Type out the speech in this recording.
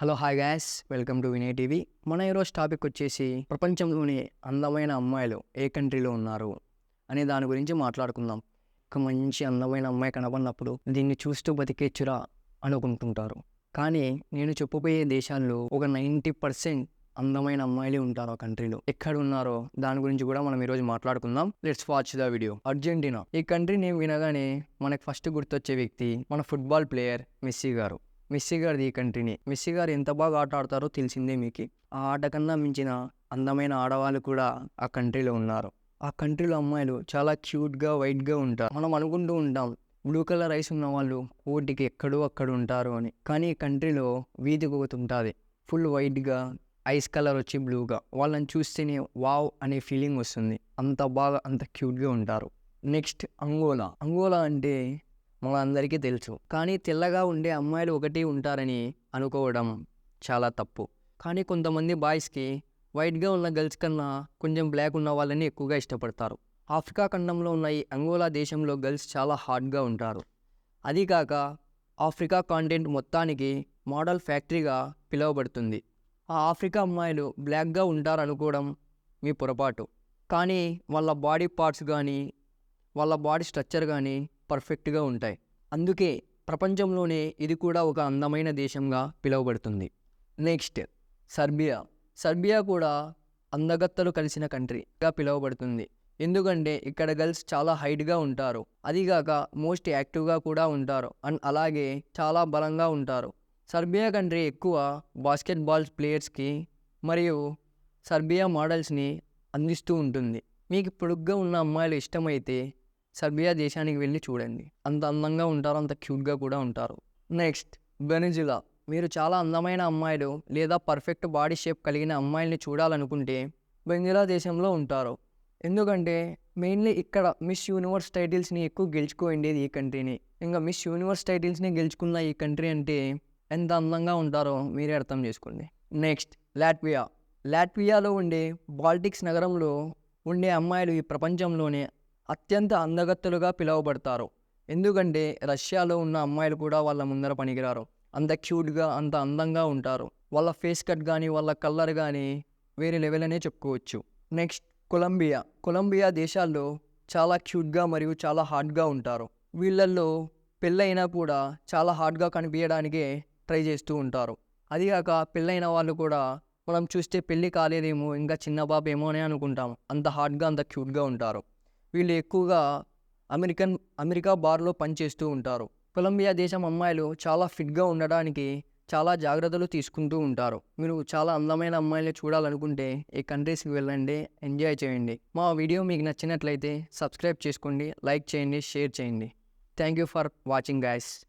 Hello hi gas welcome to Vinay TV. మన ఈరోజు topic వచ్చేసి ప్రపంచంలోని అందమైన అమ్మాయిలు ఏ కంట్రీలో ఉన్నారు అనే దాని గురించి మాట్లాడుకుందాం. ఒక మంచి అందమైన అమ్మాయి కనబడినప్పుడు దీన్ని చూస్తూ బతికేచ్చురా అనుకుంటుంటారు. కానీ నేను చెప్పబోయే దేశాల్లో ఒక 90% అందమైన అమ్మాయిలే ఉంటారు ఆ కంట్రీలో. ఎక్కడ ఉన్నారో దాని గురించి కూడా మనం ఈరోజు మాట్లాడుకుందాం. Let's watch the video. Argentina. ఈ కంట్రీ నేమ్ వినగానే మనకు ఫస్ట్ గుర్తొచ్చే వ్యక్తి మన ఫుట్బాల్ ప్లేయర్ మెస్సీ గారు. మెస్సీ గారిది ఈ కంట్రీని. మెస్సీ గారు ఎంత బాగా ఆట ఆడతారో తెలిసిందే మీకు. ఆ ఆట కన్నా మించిన అందమైన ఆడవాళ్ళు కూడా ఆ కంట్రీలో ఉన్నారు. ఆ కంట్రీలో అమ్మాయిలు చాలా క్యూట్గా వైట్గా ఉంటారు. మనం అనుకుంటూ ఉంటాం బ్లూ కలర్ ఐస్ ఉన్న వాళ్ళు ఓటికి ఎక్కడో అక్కడ ఉంటారు అని. కానీ ఈ కంట్రీలో వీధికి ఒకటి ఉంటుంది ఫుల్ వైట్గా, ఐస్ కలర్ వచ్చి బ్లూగా. వాళ్ళని చూస్తేనే వావ్ అనే ఫీలింగ్ వస్తుంది. అంత బాగా అంత క్యూట్గా ఉంటారు. Next Angola. అంగోలా అంటే మనందరికీ తెలుసు. కానీ తెల్లగా ఉండే అమ్మాయిలు ఒకటి ఉంటారని అనుకోవడం చాలా తప్పు. కానీ కొంతమంది బాయ్స్కి వైట్గా ఉన్న గర్ల్స్ కన్నా కొంచెం బ్లాక్ ఉన్న వాళ్ళని ఎక్కువగా ఇష్టపడతారు. ఆఫ్రికా ఖండంలో ఉన్న ఈ అంగోలా దేశంలో గర్ల్స్ చాలా హాట్గా ఉంటారు. అదీకాక ఆఫ్రికా కాంటినెంట్ మొత్తానికి మోడల్ ఫ్యాక్టరీగా పిలువబడుతుంది. ఆ ఆఫ్రికా అమ్మాయిలు బ్లాక్గా ఉంటారనుకోవడం మీ పొరపాటు. కానీ వాళ్ళ బాడీ పార్ట్స్ కానీ వాళ్ళ బాడీ స్ట్రక్చర్ కానీ పర్ఫెక్ట్గా ఉంటాయి. అందుకే ప్రపంచంలోనే ఇది కూడా ఒక అందమైన దేశంగా పిలువబడుతుంది. Next Serbia. సర్బియా కూడా అందగత్తలు కలిసిన కంట్రీగా పిలువబడుతుంది. ఎందుకంటే ఇక్కడ గర్ల్స్ చాలా హైట్గా ఉంటారు. అదిగాక మోస్ట్ యాక్టివ్గా కూడా ఉంటారు అండ్ అలాగే చాలా బలంగా ఉంటారు. సర్బియా కంట్రీ ఎక్కువ బాస్కెట్బాల్ ప్లేయర్స్కి మరియు సర్బియా మోడల్స్ని అందిస్తూ ఉంటుంది. మీకు పొడుగ్గా ఉన్న అమ్మాయిలు ఇష్టమైతే సర్బియా దేశానికి వెళ్ళి చూడండి. అంత అందంగా ఉంటారు, అంత క్యూట్గా కూడా ఉంటారు. Next Venezuela. మీరు చాలా అందమైన అమ్మాయిలు లేదా పర్ఫెక్ట్ బాడీ షేప్ కలిగిన అమ్మాయిల్ని చూడాలనుకుంటే వెనిజులా దేశంలో ఉంటారు. ఎందుకంటే మెయిన్లీ ఇక్కడ మిస్ యూనివర్స్ టైటిల్స్ని ఎక్కువ గెలుచుకోండేది ఈ కంట్రీని. ఇంకా మిస్ యూనివర్స్ టైటిల్స్ని గెలుచుకున్న ఈ కంట్రీ అంటే ఎంత అందంగా ఉంటారో మీరే అర్థం చేసుకోండి. Next Latvia. లాట్వియాలో ఉండే బాల్టిక్స్ నగరంలో ఉండే అమ్మాయిలు ఈ ప్రపంచంలోనే అత్యంత అందగత్తెలుగా పిలువబడతారు. ఎందుకంటే రష్యాలో ఉన్న అమ్మాయిలు కూడా వాళ్ళ ముందర పనికిరారు. అంత క్యూట్గా అంత అందంగా ఉంటారు. వాళ్ళ ఫేస్ కట్ కానీ వాళ్ళ కలర్ కానీ వేరే లెవెల్ అనే చెప్పుకోవచ్చు. Next Colombia. కొలంబియా దేశాల్లో చాలా క్యూట్గా మరియు చాలా హాట్గా ఉంటారు. వీళ్ళల్లో పెళ్ళైనా కూడా చాలా హాట్గా కనిపించడానికే ట్రై చేస్తూ ఉంటారు. అదిగాక పెళ్ళైన వాళ్ళు కూడా మనం చూస్తే పెళ్ళి కాలేదేమో ఇంకా చిన్న బాబు ఏమో అని అనుకుంటాం. అంత హాట్గా అంత క్యూట్గా ఉంటారు. వీళ్ళు ఎక్కువగా అమెరికా బార్లో పనిచేస్తూ ఉంటారు. కొలంబియా దేశం అమ్మాయిలు చాలా ఫిట్గా ఉండడానికి చాలా జాగ్రత్తలు తీసుకుంటూ ఉంటారు. మీరు చాలా అందమైన అమ్మాయిల్ని చూడాలనుకుంటే ఈ కంట్రీస్కి వెళ్ళండి, ఎంజాయ్ చేయండి. మా వీడియో మీకు నచ్చినట్లయితే సబ్స్క్రైబ్ చేసుకోండి, లైక్ చేయండి, షేర్ చేయండి. Thank you for watching guys.